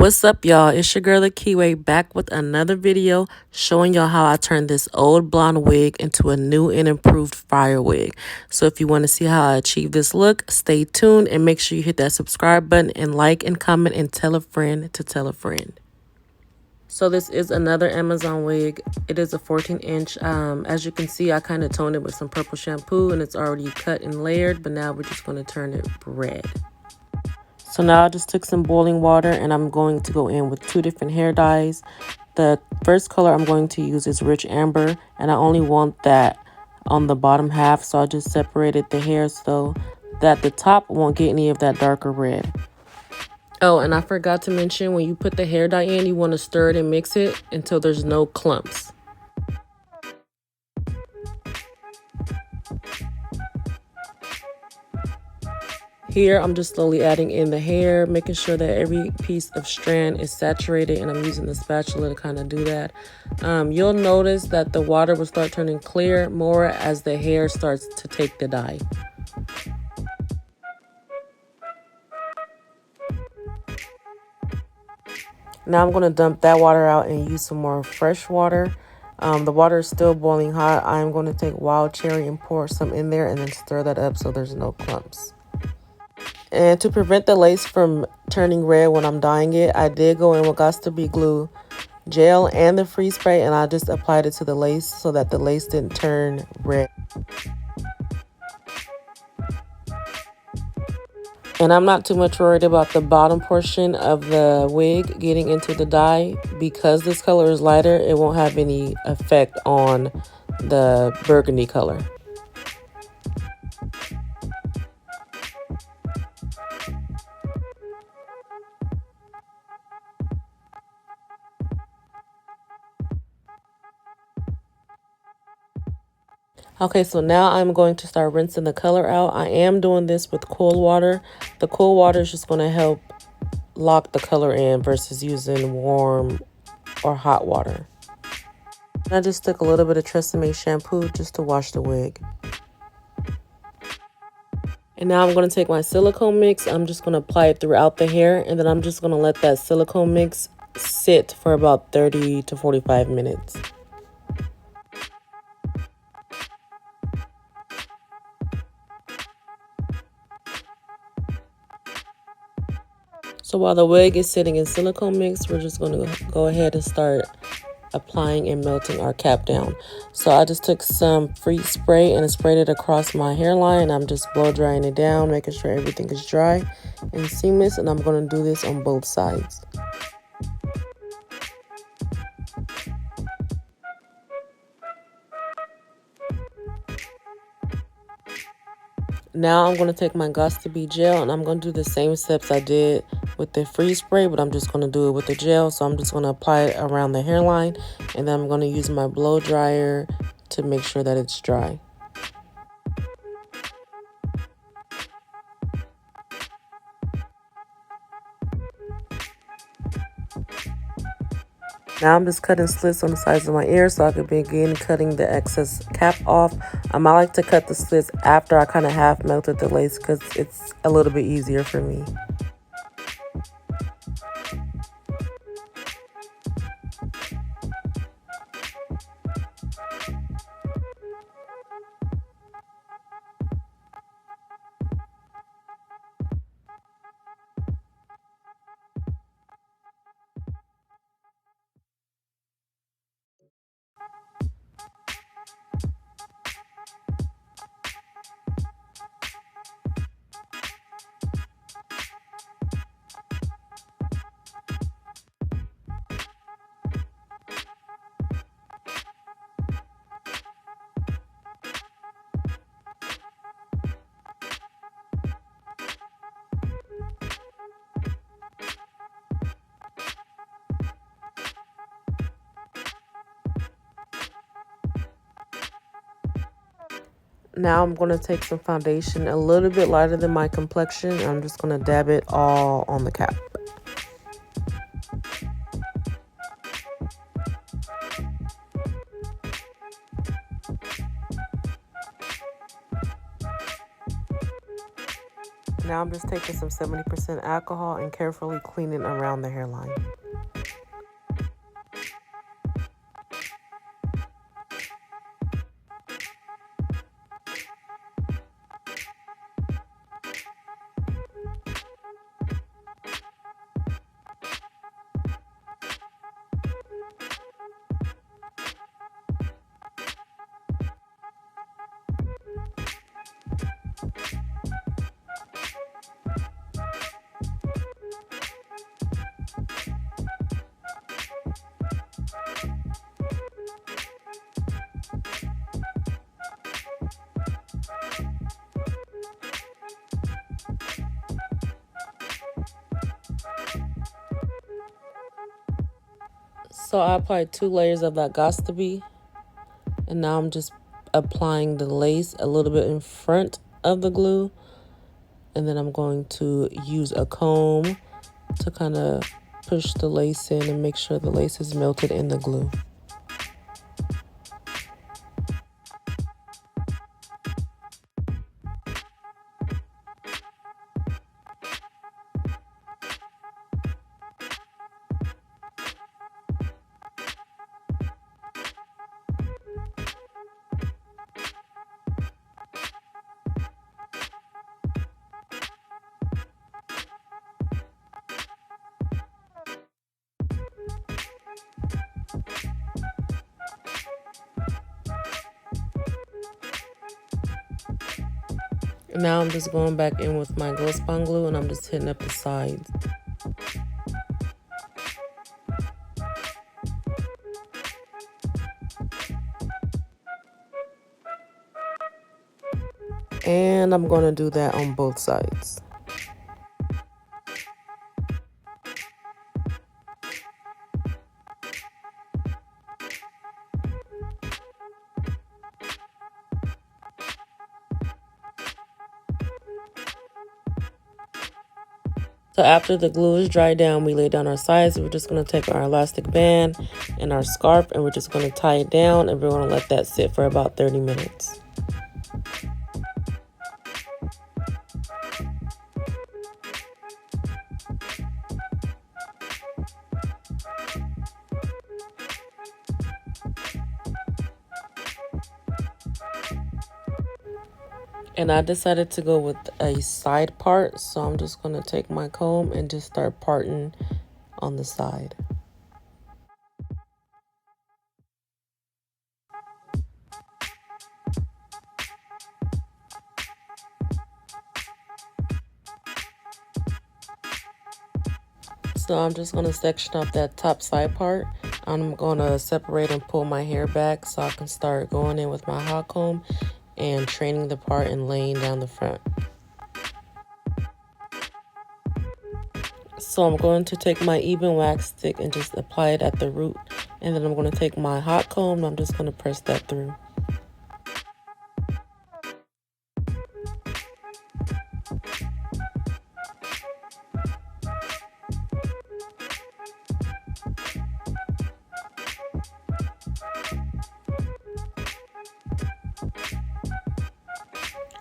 What's up, y'all? It's your girl, the Kiwi, back with another video showing y'all how I turned this old blonde wig into a new and improved fire wig. So if you want to see how I achieve this look, stay tuned and make sure you hit that subscribe button and like and comment and tell a friend to tell a friend. So this is another Amazon wig. It is a 14-inch. As you can see, I kind of toned it with some purple shampoo and it's already cut and layered, but now we're just going to turn it red. So now I just took some boiling water and I'm going to go in with two different hair dyes. The first color I'm going to use is Rich Amber, and I only want that on the bottom half, so I just separated the hair so that the top won't get any of that darker red. Oh, and I forgot to mention, when you put the hair dye in, you want to stir it and mix it until there's no clumps. Here, I'm just slowly adding in the hair, making sure that every piece of strand is saturated, and I'm using the spatula to kind of do that. You'll notice that the water will start turning clear more as the hair starts to take the dye. Now I'm going to dump that water out and use some more fresh water. The water is still boiling hot. I'm going to take wild cherry and pour some in there and then stir that up so there's no clumps. And to prevent the lace from turning red when I'm dyeing it, I did go in with Got2b glue gel and the freeze spray, and I just applied it to the lace so that the lace didn't turn red. And I'm not too much worried about the bottom portion of the wig getting into the dye. Because this color is lighter, it won't have any effect on the burgundy color. Okay, so now I'm going to start rinsing the color out. I am doing this with cool water. The cool water is just going to help lock the color in versus using warm or hot water. I just took a little bit of Tresemme shampoo just to wash the wig. And now I'm going to take my silicone mix. I'm just going to apply it throughout the hair, and then I'm just going to let that silicone mix sit for about 30 to 45 minutes. So while the wig is sitting in silicone mix, we're just going to go ahead and start applying and melting our cap down. So I just took some freeze spray and sprayed it across my hairline. I'm just blow drying it down, making sure everything is dry and seamless, and I'm going to do this on both sides. Now I'm going to take my Got2b gel and I'm going to do the same steps I did with the freeze spray, but I'm just going to do it with the gel. So I'm just going to apply it around the hairline, and then I'm going to use my blow dryer to make sure that it's dry. Now I'm just cutting slits on the sides of my ears so I can begin cutting the excess cap off. I like to cut the slits after I kind of half melted the lace because it's a little bit easier for me. Now I'm going to take some foundation a little bit lighter than my complexion. I'm just going to dab it all on the cap. Now I'm just taking some 70% alcohol and carefully cleaning around the hairline. So I applied 2 layers of that Gots to Be, and now I'm just applying the lace a little bit in front of the glue, and then I'm going to use a comb to kind of push the lace in and make sure the lace is melted in the glue. Now I'm just going back in with my glow spon glue and I'm just hitting up the sides. And I'm going to do that on both sides. So after the glue is dried down, we lay down our sides. We're just going to take our elastic band and our scarf and we're just going to tie it down and we're going to let that sit for about 30 minutes. And I decided to go with a side part, so I'm just going to take my comb and just start parting on the side. So I'm just going to section off that top side part. I'm going to separate and pull my hair back so I can start going in with my hot comb and training the part and laying down the front. So I'm going to take my Ebin Wax Stick and just apply it at the root. And then I'm going to take my hot comb and I'm just going to press that through.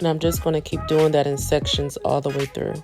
And I'm just going to keep doing that in sections all the way through.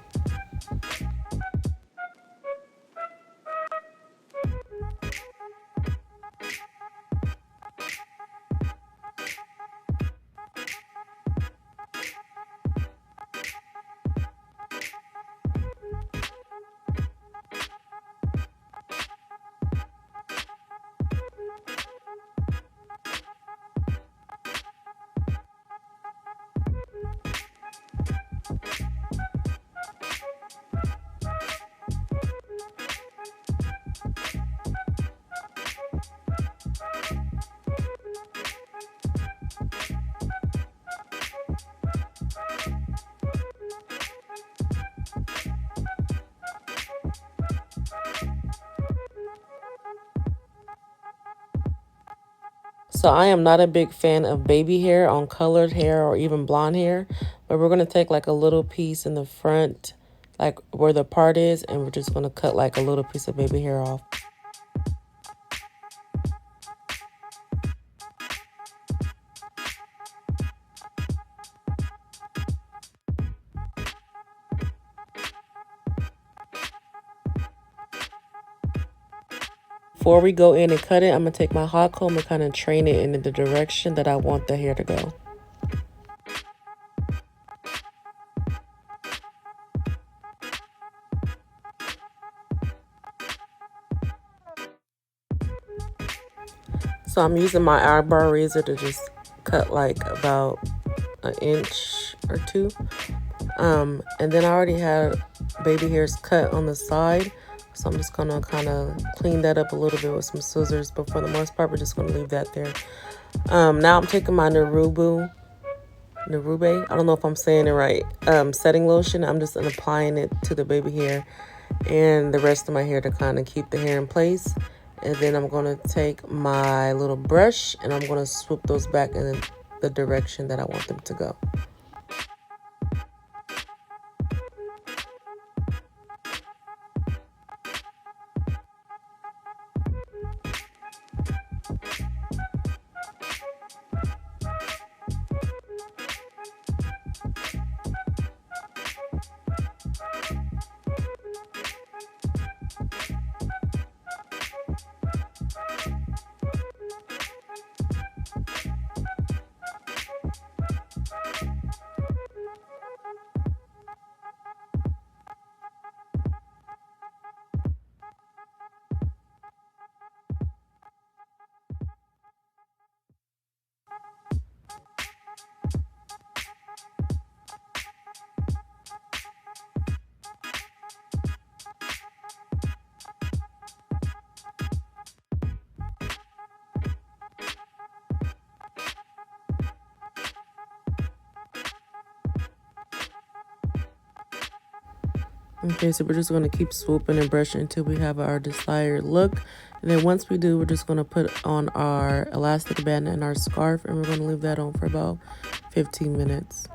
So I am not a big fan of baby hair on colored hair or even blonde hair, but we're going to take like a little piece in the front, like where the part is, and we're just going to cut like a little piece of baby hair off. Before we go in and cut it, I'm going to take my hot comb and kind of train it in the direction that I want the hair to go. So I'm using my eyebrow razor to just cut like about an inch or two. And then I already had baby hairs cut on the side. So I'm just going to kind of clean that up a little bit with some scissors. But for the most part, we're just going to leave that there. Now I'm taking my Nairobi, I don't know if I'm saying it right, setting lotion. I'm just applying it to the baby hair and the rest of my hair to kind of keep the hair in place. And then I'm going to take my little brush and I'm going to swoop those back in the direction that I want them to go. Okay, so we're just going to keep swooping and brushing until we have our desired look. And then once we do, we're just going to put on our elastic band and our scarf, and we're going to leave that on for about 15 minutes.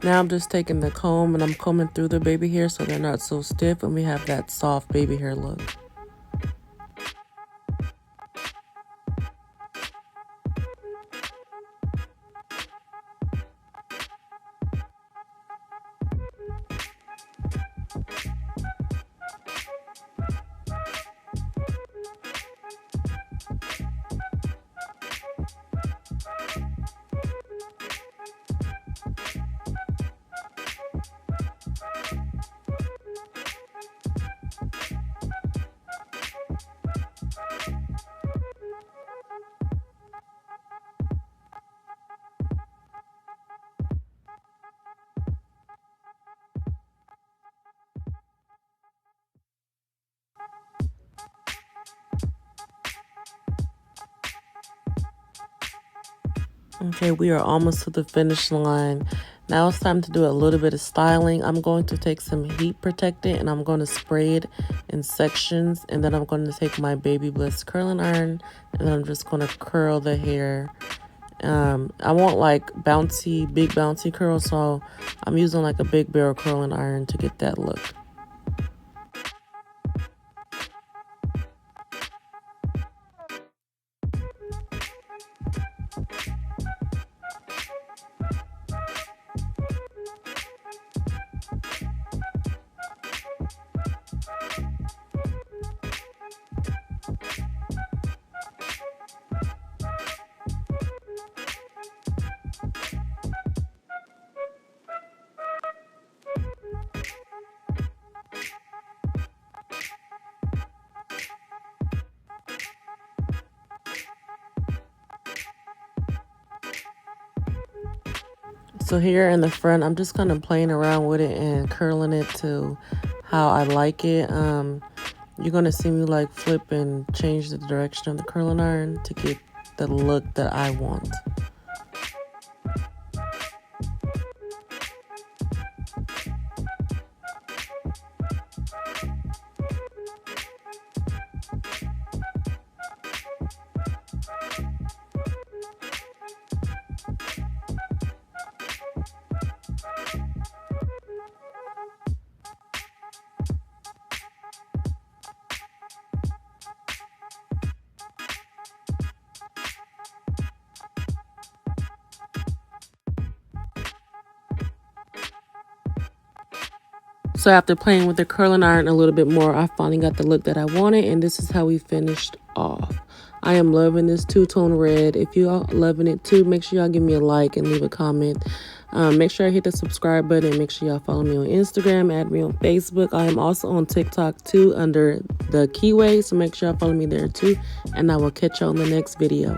Now I'm just taking the comb and I'm combing through the baby hair so they're not so stiff and we have that soft baby hair look. Okay, we are almost to the finish line. Now it's time to do a little bit of styling. I'm going to take some heat protectant and I'm going to spray it in sections. And then I'm going to take my Baby Bliss curling iron and then I'm just going to curl the hair. I want like big bouncy curls, so I'm using like a big barrel curling iron to get that look. So here in the front, I'm just kind of playing around with it and curling it to how I like it. You're going to see me like flip and change the direction of the curling iron to get the look that I want. So after playing with the curling iron a little bit more, I finally got the look that I wanted, and this is how we finished off. I am loving this two-tone red. If you are loving it too, make sure y'all give me a like and leave a comment. Make sure I hit the subscribe button, and make sure y'all follow me on Instagram, add me on Facebook. I am also on TikTok too under the Keyway, so make sure y'all follow me there too, and I will catch you on the next video.